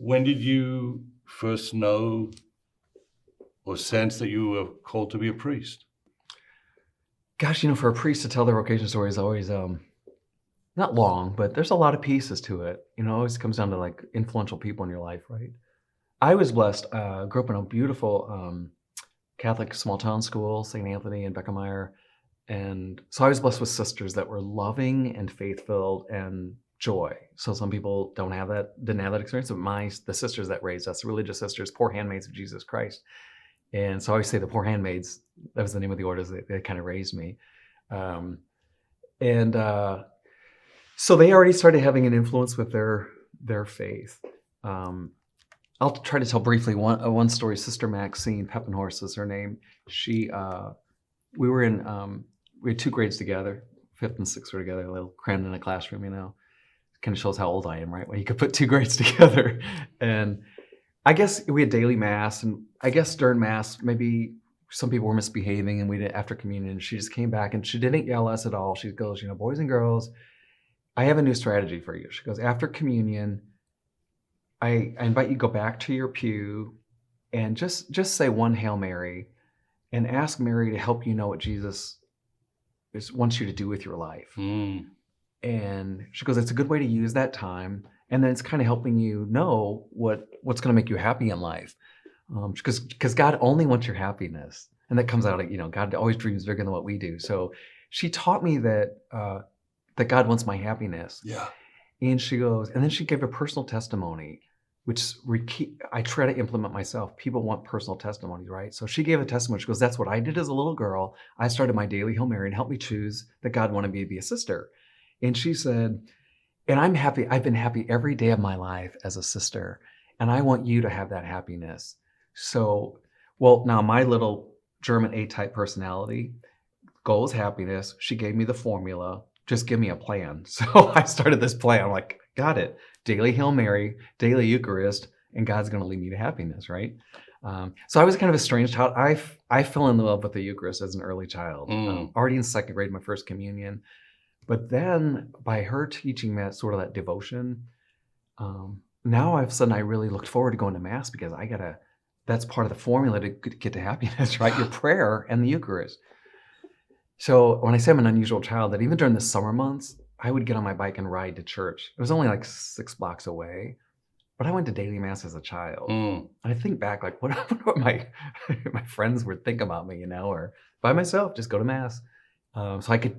When did you first know or sense that you were called to be a priest? Gosh, for a priest to tell their vocation story is always not long, but there's a lot of pieces to it. It always comes down to like influential people in your life, right? I was blessed. Grew up in a beautiful Catholic small town school, St. Anthony and Beckemeyer, and so I was blessed with sisters that were loving and faith-filled and joy. So some people didn't have that experience, but the sisters that raised us, the religious sisters, poor handmaids of Jesus Christ. And so I always say the poor handmaids, that was the name of the orders that they kind of raised me. Um, and so they already started having an influence with their faith. I'll try to tell briefly one story. Sister Maxine Peppenhorst is her name. We were we had 2 grades together, 5th and 6th were together, a little crammed in a classroom, Kind of shows how old I am, right? When you could put 2 grades together. And I guess we had daily mass, and I guess during mass, maybe some people were misbehaving, and we did after communion. She just came back and she didn't yell at us at all. She goes, boys and girls, I have a new strategy for you. She goes, after communion, I invite you to go back to your pew and just say one Hail Mary and ask Mary to help you know what Jesus wants you to do with your life. And she goes, it's a good way to use that time. And then it's kind of helping you know what's going to make you happy in life. Because God only wants your happiness. And that comes out of, God always dreams bigger than what we do. So she taught me that God wants my happiness. Yeah. And she goes, and then she gave a personal testimony, which I try to implement myself. People want personal testimonies, right? So she gave a testimony. She goes, that's what I did as a little girl. I started my daily Hail Mary and helped me choose that God wanted me to be a sister. And she said, and I'm happy. I've been happy every day of my life as a sister. And I want you to have that happiness. So, now my little German A-type personality, goal is happiness. She gave me the formula. Just give me a plan. So I started this plan. I'm like, got it. Daily Hail Mary, daily Eucharist, and God's going to lead me to happiness, right? So I was kind of a strange child. I fell in love with the Eucharist as an early child. Already in 2nd grade, my first communion. But then by her teaching me that devotion, now all of a sudden I really looked forward to going to Mass because that's part of the formula to get to happiness, right? Your prayer and the Eucharist. So when I say I'm an unusual child, that even during the summer months, I would get on my bike and ride to church. It was only like 6 blocks away, but I went to daily Mass as a child. And I think back, like, what my friends would think about me, or by myself, just go to Mass. So I could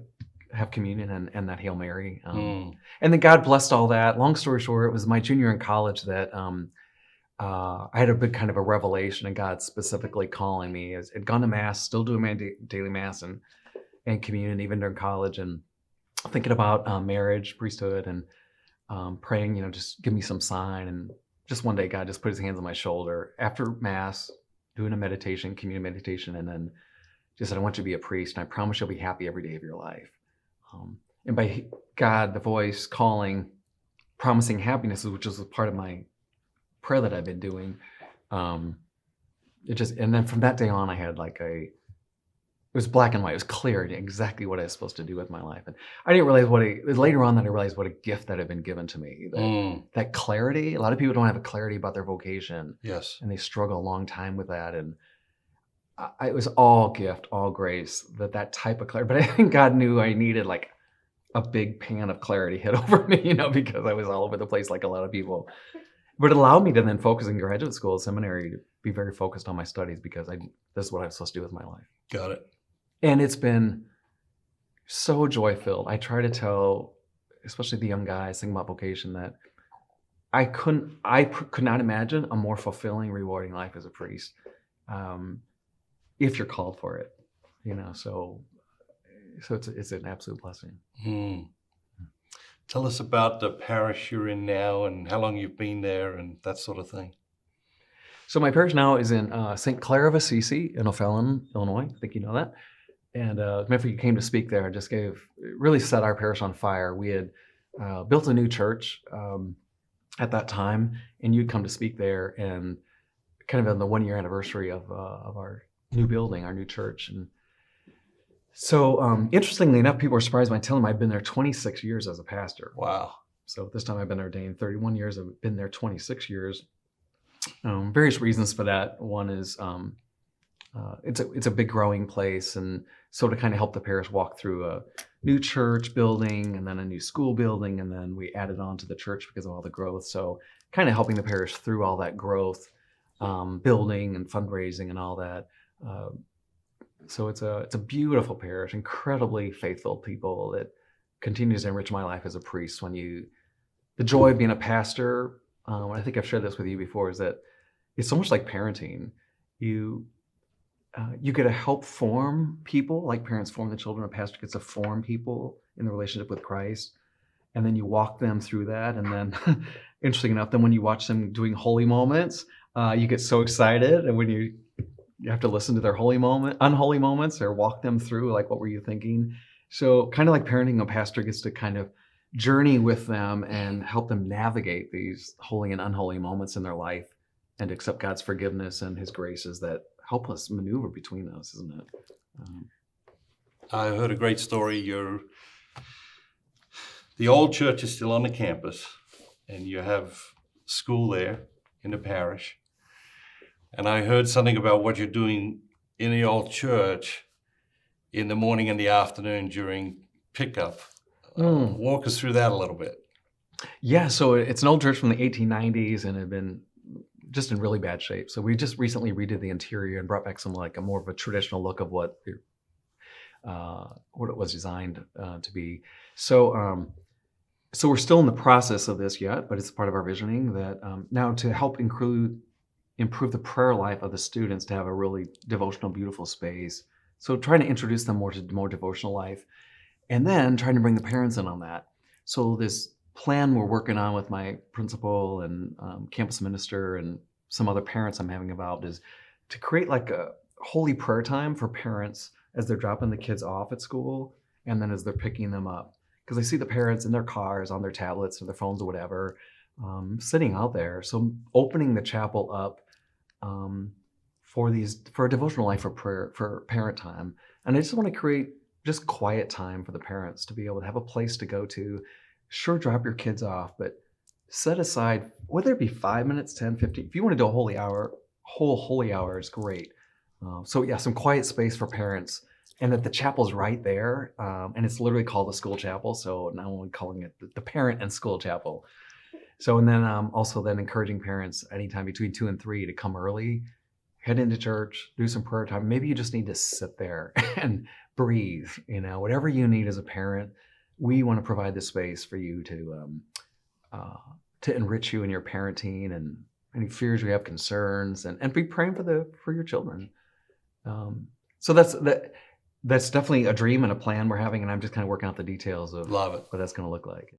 have communion and that Hail Mary. And then God blessed all that. Long story short, it was my junior year in college that I had a big kind of a revelation, and God specifically calling me. I'd gone to Mass, still doing my daily Mass and communion even during college, and thinking about marriage, priesthood, and praying, just give me some sign. And just one day God just put his hands on my shoulder after Mass, doing a meditation, communion meditation, and then just said, I want you to be a priest, and I promise you'll be happy every day of your life. And by God, the voice calling, promising happiness, which is a part of my prayer that I've been doing. And then from that day on, I had it was black and white. It was clear exactly what I was supposed to do with my life. And I didn't realize it was later on that I realized what a gift that had been given to me. That clarity. A lot of people don't have a clarity about their vocation. Yes. And they struggle a long time with that. And it was all gift, all grace, that type of clarity. But I think God knew I needed like a big pan of clarity hit over me, because I was all over the place like a lot of people. But it allowed me to then focus in graduate school, seminary, to be very focused on my studies because this is what I was supposed to do with my life. Got it. And it's been so joy-filled. I try to tell, especially the young guys thinking about vocation, that I could not imagine a more fulfilling, rewarding life as a priest, if you're called for it, So it's an absolute blessing. Tell us about the parish you're in now and how long you've been there and that sort of thing. So my parish now is in St. Clair of Assisi in O'Fallon, Illinois. I think you know that. And remember you came to speak there. Really set our parish on fire. We had built a new church at that time, and you'd come to speak there, and kind of on the 1-year anniversary of our new building, our new church. And so interestingly enough, people were surprised when I tell them I've been there 26 years as a pastor. Wow. So this time I've been ordained 31 years. I've been there 26 years. Various reasons for that. One is it's a big growing place, and so to kind of help the parish walk through a new church building and then a new school building, and then we added on to the church because of all the growth. So kind of helping the parish through all that growth, building and fundraising and all that. So it's a beautiful parish, incredibly faithful people that continues to enrich my life as a priest. The joy of being a pastor, I think I've shared this with you before, is that it's so much like parenting. You get to help form people, like parents form the children. A pastor gets to form people in the relationship with Christ, and then you walk them through that. And then, interesting enough, then when you watch them doing holy moments, you get so excited, and when you have to listen to their unholy moments, or walk them through, like, what were you thinking? So kind of like parenting, a pastor gets to kind of journey with them and help them navigate these holy and unholy moments in their life, and accept God's forgiveness and his graces that help us maneuver between those, isn't it? I heard a great story. The old church is still on the campus, and you have school there in the parish. And I heard something about what you're doing in the old church in the morning and the afternoon during pickup. Walk us through that a little bit. Yeah, so it's an old church from the 1890s, and it had been just in really bad shape. So we just recently redid the interior and brought back some, like, a more of a traditional look of what it was designed to be. So we're still in the process of this yet, but it's part of our visioning that now to help improve the prayer life of the students, to have a really devotional, beautiful space. So trying to introduce them more to more devotional life, and then trying to bring the parents in on that. So this plan we're working on with my principal and campus minister and some other parents I'm having involved is to create like a holy prayer time for parents as they're dropping the kids off at school, and then as they're picking them up. Because I see the parents in their cars, on their tablets or their phones or whatever, sitting out there. So opening the chapel up for a devotional life, for prayer, for parent time. And I just want to create just quiet time for the parents to be able to have a place to go to. Sure, drop your kids off, but set aside, whether it be 5 minutes, 10, 15, if you want to do a holy hour is great. So yeah, some quiet space for parents, and that the chapel's right there. And it's literally called the school chapel. So now we're calling it the parent and school chapel. So, and then also then encouraging parents anytime between 2 and 3 to come early, head into church, do some prayer time. Maybe you just need to sit there and breathe, whatever you need as a parent. We want to provide the space for you to enrich you in your parenting, and any fears you have, concerns, and be praying for your children. So that's definitely a dream and a plan we're having, and I'm just kind of working out the details of Love it. what that's going to look like.